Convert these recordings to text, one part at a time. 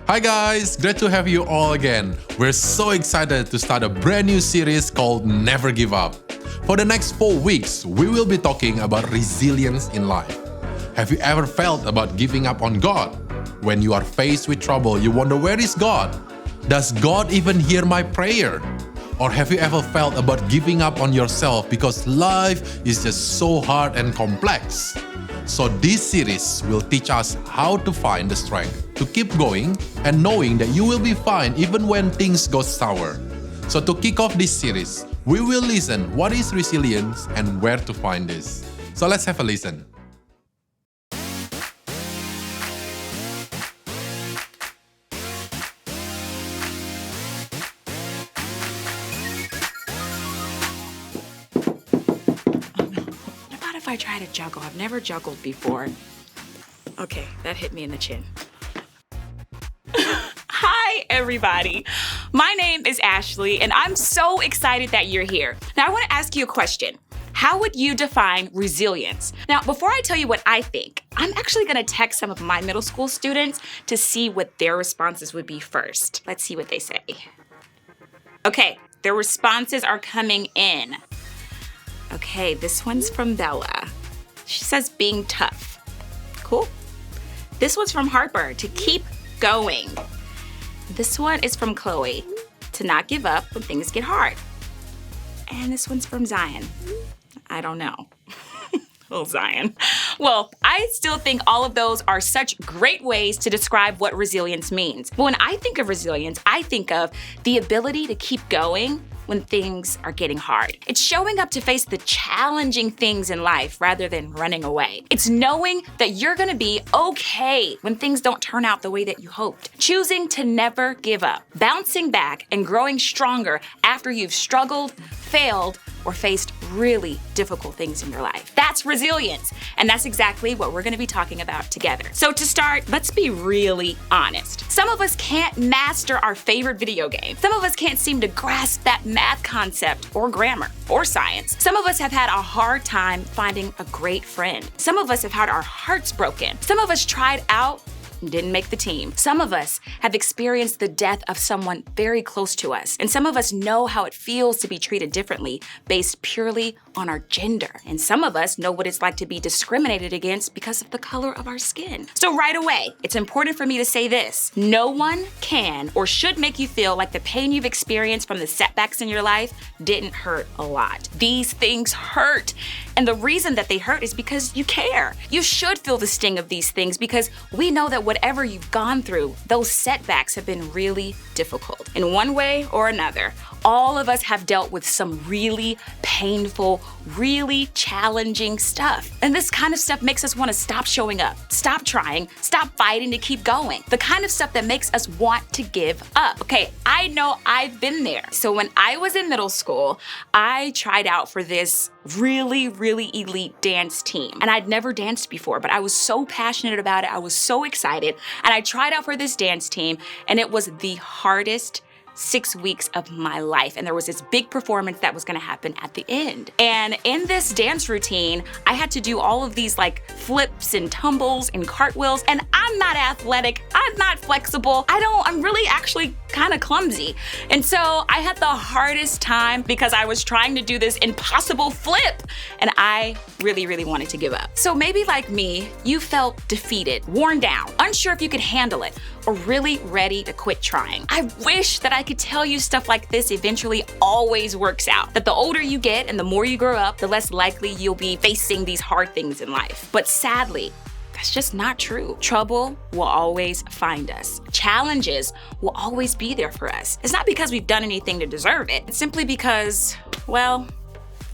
Hi guys, great to have you all again. We're so excited to start a brand new series called Never Give Up. For the next 4 weeks, we will be talking about resilience in life. Have you ever felt about giving up on God? When you are faced with trouble, you wonder, where is God? Does God even hear my prayer? Or have you ever felt about giving up on yourself because life is just so hard and complex? So this series will teach us how to find the strength to keep going and knowing that you will be fine even when things go sour. So to kick off this series, we will listen what is resilience and where to find this. So let's have a listen. If I try to juggle, I've never juggled before. Okay, that hit me in the chin. Hi, everybody. My name is Ashley, and I'm so excited that you're here. Now, I want to ask you a question. How would you define resilience? Now, before I tell you what I think, I'm actually going to text some of my middle school students to see what their responses would be first. Let's see what they say. Okay, their responses are coming in. Okay, this one's from Bella. She says being tough. Cool. This one's from Harper, to keep going. This one is from Chloe, to not give up when things get hard. And this one's from Zion. I don't know. Little Zion. Well, I still think all of those are such great ways to describe what resilience means. But when I think of resilience, I think of the ability to keep going when things are getting hard. It's showing up to face the challenging things in life rather than running away. It's knowing that you're gonna be okay when things don't turn out the way that you hoped. Choosing to never give up. Bouncing back and growing stronger after you've struggled, failed, or faced really difficult things in your life. That's resilience, and that's exactly what we're gonna be talking about together. So to start, let's be really honest. Some of us can't master our favorite video game. Some of us can't seem to grasp that math concept or grammar or science. Some of us have had a hard time finding a great friend. Some of us have had our hearts broken. Some of us tried out and didn't make the team. Some of us have experienced the death of someone very close to us. And some of us know how it feels to be treated differently based purely on our gender. And some of us know what it's like to be discriminated against because of the color of our skin. So right away, it's important for me to say this. No one can or should make you feel like the pain you've experienced from the setbacks in your life didn't hurt a lot. These things hurt. And the reason that they hurt is because you care. You should feel the sting of these things because we know that whatever you've gone through, those setbacks have been really difficult. In one way or another, all of us have dealt with some really painful, really challenging stuff. And this kind of stuff makes us want to stop showing up, stop trying, stop fighting to keep going. The kind of stuff that makes us want to give up. Okay, I know I've been there. So when I was in middle school, I tried out for this really elite dance team. And I'd never danced before, but I was so passionate about it. I was so excited. And I tried out for this dance team, and it was the hardest 6 weeks of my life. And there was this big performance that was gonna happen at the end. And in this dance routine, I had to do all of these like flips and tumbles and cartwheels. And I'm not athletic, I'm not flexible. I'm really actually kind of clumsy. And so I had the hardest time because I was trying to do this impossible flip. And I really wanted to give up. So maybe like me, you felt defeated, worn down, unsure if you could handle it, or really ready to quit trying. I wish that I could tell you stuff like this eventually always works out. That the older you get and the more you grow up, the less likely you'll be facing these hard things in life. But sadly, that's just not true. Trouble will always find us. Challenges will always be there for us. It's not because we've done anything to deserve it. It's simply because, well,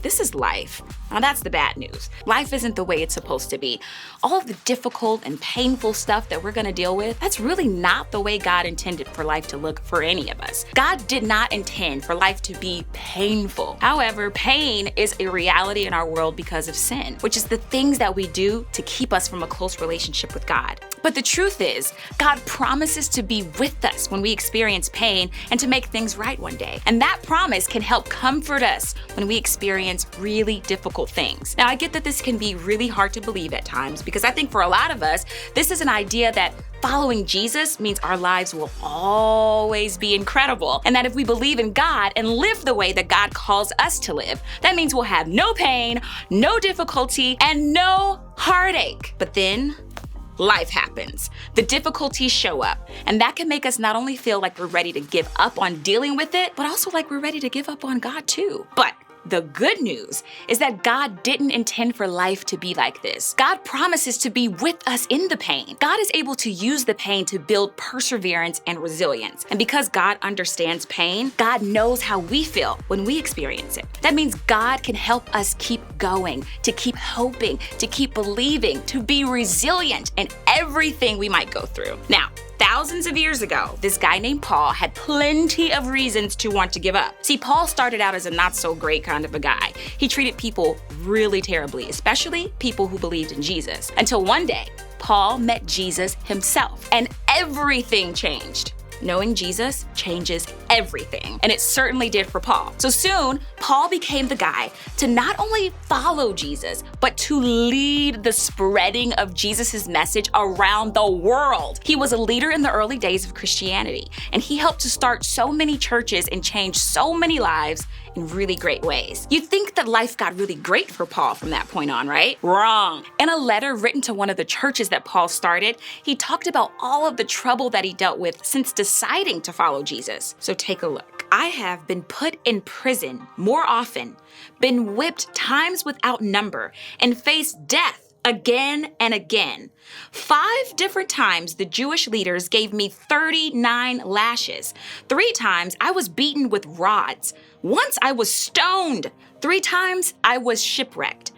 this is life. Now that's the bad news. Life isn't the way it's supposed to be. All of the difficult and painful stuff that we're gonna deal with, that's really not the way God intended for life to look for any of us. God did not intend for life to be painful. However, pain is a reality in our world because of sin, which is the things that we do to keep us from a close relationship with God. But But the truth is, God promises to be with us when we experience pain and to make things right one day. And that promise can help comfort us when we experience really difficult things. Now, I get that this can be really hard to believe at times because I think for a lot of us, this is an idea that following Jesus means our lives will always be incredible, and that if we believe in God and live the way that God calls us to live, that means we'll have no pain, no difficulty, and no heartache. But then life happens. The difficulties show up, and that can make us not only feel like we're ready to give up on dealing with it, but also like we're ready to give up on God too. But the good news is that God didn't intend for life to be like this. God promises to be with us in the pain. God is able to use the pain to build perseverance and resilience. And because God understands pain, God knows how we feel when we experience it. That means God can help us keep going, to keep hoping, to keep believing, to be resilient in everything we might go through. Now, thousands of years ago, this guy named Paul had plenty of reasons to want to give up. See, Paul started out as a not-so-great kind of a guy. He treated people really terribly, especially people who believed in Jesus. Until one day, Paul met Jesus himself, and everything changed. Knowing Jesus changes everything, and it certainly did for Paul. So soon, Paul became the guy to not only follow Jesus, but to lead the spreading of Jesus' message around the world. He was a leader in the early days of Christianity, and he helped to start so many churches and change so many lives in really great ways. You'd think that life got really great for Paul from that point on, right? Wrong. In a letter written to one of the churches that Paul started, he talked about all of the trouble that he dealt with since deciding to follow Jesus. So take a look. I have been put in prison more often, been whipped times without number, and faced death again and again. 5 different times the Jewish leaders gave me 39 lashes. 3 times I was beaten with rods. Once I was stoned. 3 times I was shipwrecked.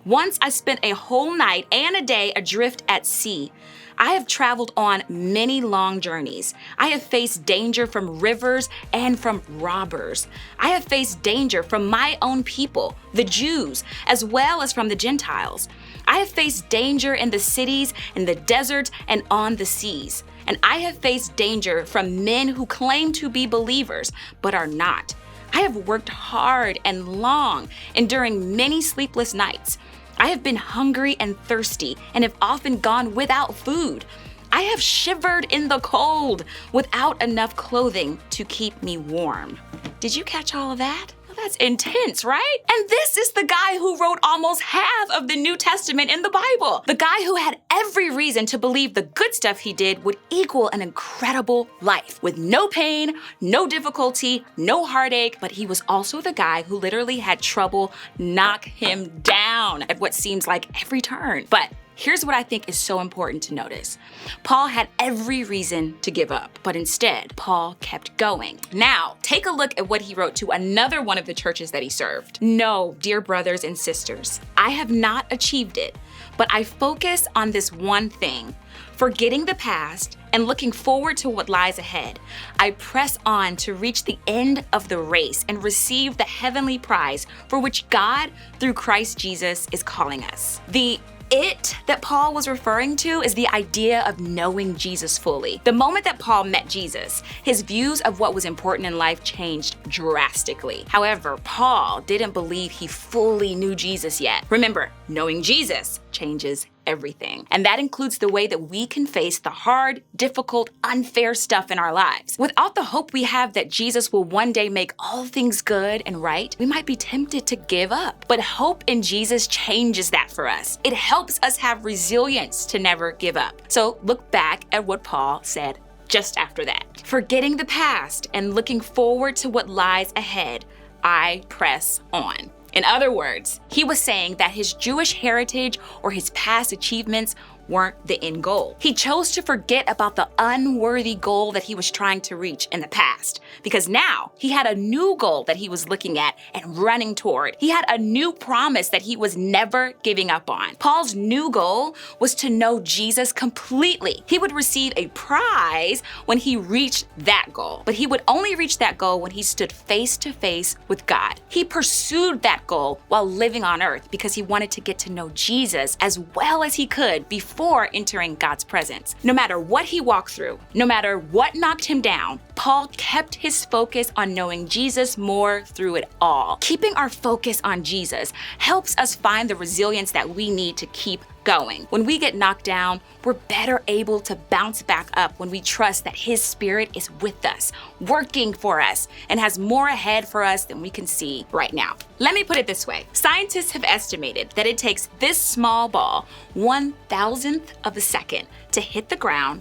Once I spent a whole night and a day adrift at sea. I have traveled on many long journeys. I have faced danger from rivers and from robbers. I have faced danger from my own people, the Jews, as well as from the Gentiles. I have faced danger in the cities, in the deserts, and on the seas. And I have faced danger from men who claim to be believers, but are not. I have worked hard and long, enduring many sleepless nights. I have been hungry and thirsty and have often gone without food. I have shivered in the cold without enough clothing to keep me warm. Did you catch all of that? Well, that's intense, right? And this is the guy who wrote almost half of the New Testament in the Bible. The guy who had every reason to believe the good stuff he did would equal an incredible life with no pain, no difficulty, no heartache, but he was also the guy who literally had trouble knock him down at what seems like every turn. But here's what I think is so important to notice. Paul had every reason to give up, but instead, Paul kept going. Now, take a look at what he wrote to another one of the churches that he served. No, dear brothers and sisters, I have not achieved it, but I focus on this one thing, forgetting the past and looking forward to what lies ahead. I press on to reach the end of the race and receive the heavenly prize for which God, through Christ Jesus, is calling us. The it that Paul was referring to is the idea of knowing Jesus fully. The moment that Paul met Jesus, his views of what was important in life changed drastically. However, Paul didn't believe he fully knew Jesus yet. Remember, knowing Jesus changes everything. And that includes the way that we can face the hard, difficult, unfair stuff in our lives. Without the hope we have that Jesus will one day make all things good and right, we might be tempted to give up. But hope in Jesus changes that for us. It helps us have resilience to never give up. So look back at what Paul said just after that. Forgetting the past and looking forward to what lies ahead, I press on. In other words, he was saying that his Jewish heritage or his past achievements weren't the end goal. He chose to forget about the unworthy goal that he was trying to reach in the past, because now he had a new goal that he was looking at and running toward. He had a new promise that he was never giving up on. Paul's new goal was to know Jesus completely. He would receive a prize when he reached that goal, but he would only reach that goal when he stood face to face with God. He pursued that goal while living on earth because he wanted to get to know Jesus as well as he could before before entering God's presence. No matter what he walked through, no matter what knocked him down, Paul kept his focus on knowing Jesus more through it all. Keeping our focus on Jesus helps us find the resilience that we need to keep going. When we get knocked down, we're better able to bounce back up when we trust that his spirit is with us, working for us, and has more ahead for us than we can see right now. Let me put it this way. Scientists have estimated that it takes this small ball 1,000th of a second to hit the ground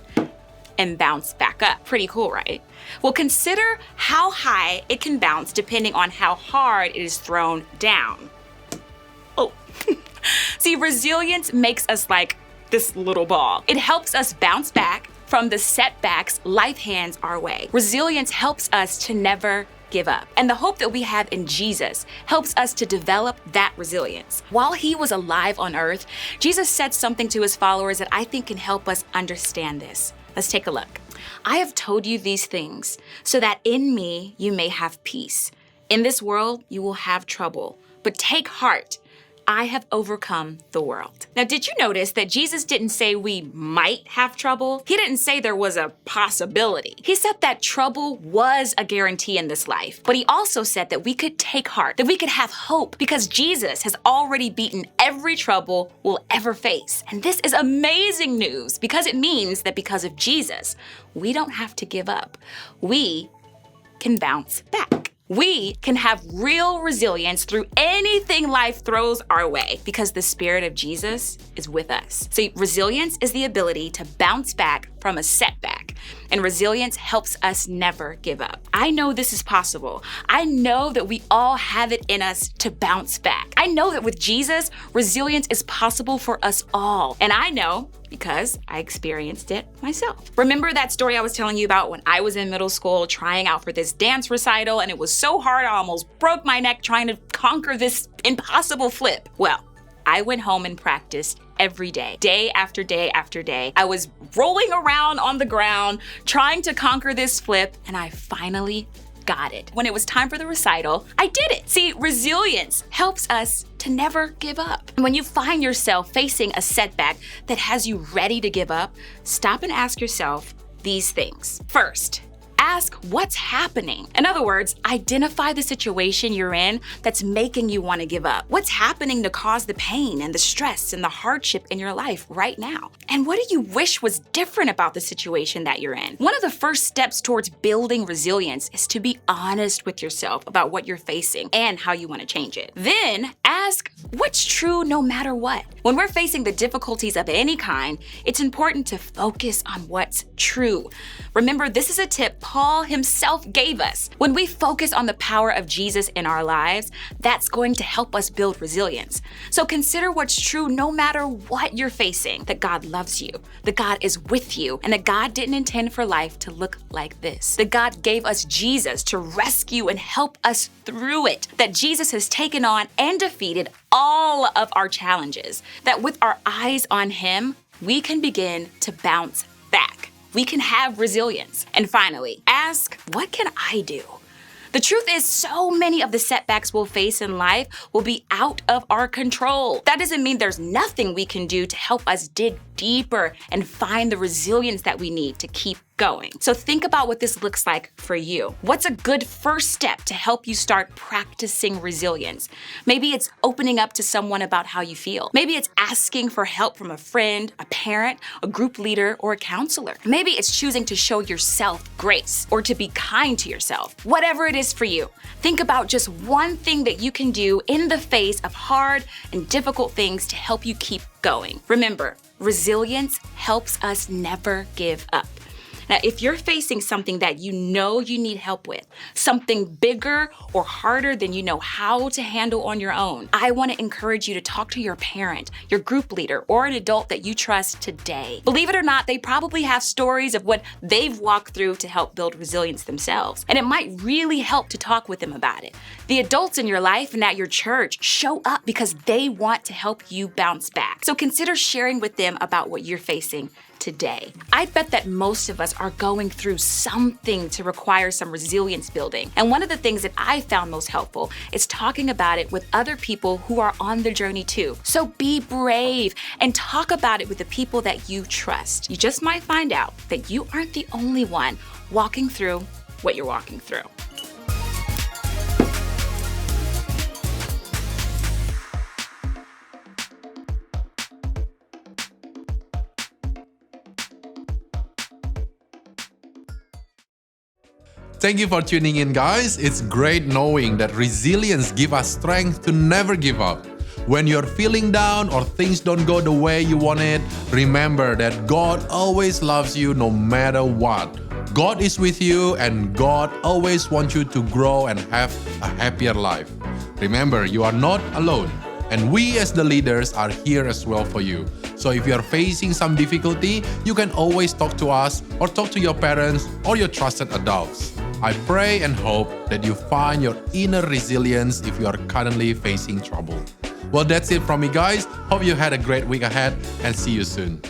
and bounce back up. Pretty cool, right? Well, consider how high it can bounce depending on how hard it is thrown down. Oh. See, resilience makes us like this little ball. It helps us bounce back from the setbacks life hands our way. Resilience helps us to never give up. And the hope that we have in Jesus helps us to develop that resilience. While he was alive on earth, Jesus said something to his followers that I think can help us understand this. Let's take a look. I have told you these things so that in me you may have peace. In this world you will have trouble, but take heart. I have overcome the world. Now, did you notice that Jesus didn't say we might have trouble? He didn't say there was a possibility. He said that trouble was a guarantee in this life, but he also said that we could take heart, that we could have hope because Jesus has already beaten every trouble we'll ever face. And this is amazing news because it means that because of Jesus, we don't have to give up. We can bounce back. We can have real resilience through anything life throws our way because the Spirit of Jesus is with us. See, resilience is the ability to bounce back from a setback, and resilience helps us never give up. I know this is possible. I know that we all have it in us to bounce back. I know that with Jesus, resilience is possible for us all, and I know because I experienced it myself. Remember that story I was telling you about when I was in middle school trying out for this dance recital and it was so hard I almost broke my neck trying to conquer this impossible flip? Well, I went home and practiced every day, day after day after day. I was rolling around on the ground trying to conquer this flip, and I finally got it. When it was time for the recital, I did it. See, resilience helps us to never give up. When you find yourself facing a setback that has you ready to give up, stop and ask yourself these things. First, ask what's happening. In other words, identify the situation you're in that's making you want to give up. What's happening to cause the pain and the stress and the hardship in your life right now? And what do you wish was different about the situation that you're in? One of the first steps towards building resilience is to be honest with yourself about what you're facing and how you want to change it. Then ask what's true no matter what. When we're facing the difficulties of any kind, it's important to focus on what's true. Remember, this is a tip Paul himself gave us. When we focus on the power of Jesus in our lives, that's going to help us build resilience. So consider what's true no matter what you're facing, that God loves you, that God is with you, and that God didn't intend for life to look like this. That God gave us Jesus to rescue and help us through it. That Jesus has taken on and defeated all of our challenges. That with our eyes on him, we can begin to bounce back. We can have resilience. And finally, ask, what can I do? The truth is, so many of the setbacks we'll face in life will be out of our control. That doesn't mean there's nothing we can do to help us dig deeper and find the resilience that we need to keep going. So think about what this looks like for you. What's a good first step to help you start practicing resilience? Maybe it's opening up to someone about how you feel. Maybe it's asking for help from a friend, a parent, a group leader, or a counselor. Maybe it's choosing to show yourself grace or to be kind to yourself. Whatever it is for you, think about just one thing that you can do in the face of hard and difficult things to help you keep going. Remember, resilience helps us never give up. Now, if you're facing something that you know you need help with, something bigger or harder than you know how to handle on your own, I want to encourage you to talk to your parent, your group leader, or an adult that you trust today. Believe it or not, they probably have stories of what they've walked through to help build resilience themselves, and it might really help to talk with them about it. The adults in your life and at your church show up because they want to help you bounce back. So consider sharing with them about what you're facing today. I bet that most of us are going through something to require some resilience building. And one of the things that I found most helpful is talking about it with other people who are on the journey too. So be brave and talk about it with the people that you trust. You just might find out that you aren't the only one walking through what you're walking through. Thank you for tuning in, guys. It's great knowing that resilience gives us strength to never give up. When you're feeling down or things don't go the way you want it, remember that God always loves you no matter what. God is with you and God always wants you to grow and have a happier life. Remember, you are not alone. And we as the leaders are here as well for you. So if you are facing some difficulty, you can always talk to us or talk to your parents or your trusted adults. I pray and hope that you find your inner resilience if you are currently facing trouble. Well, that's it from me, guys. Hope you had a great week ahead and see you soon.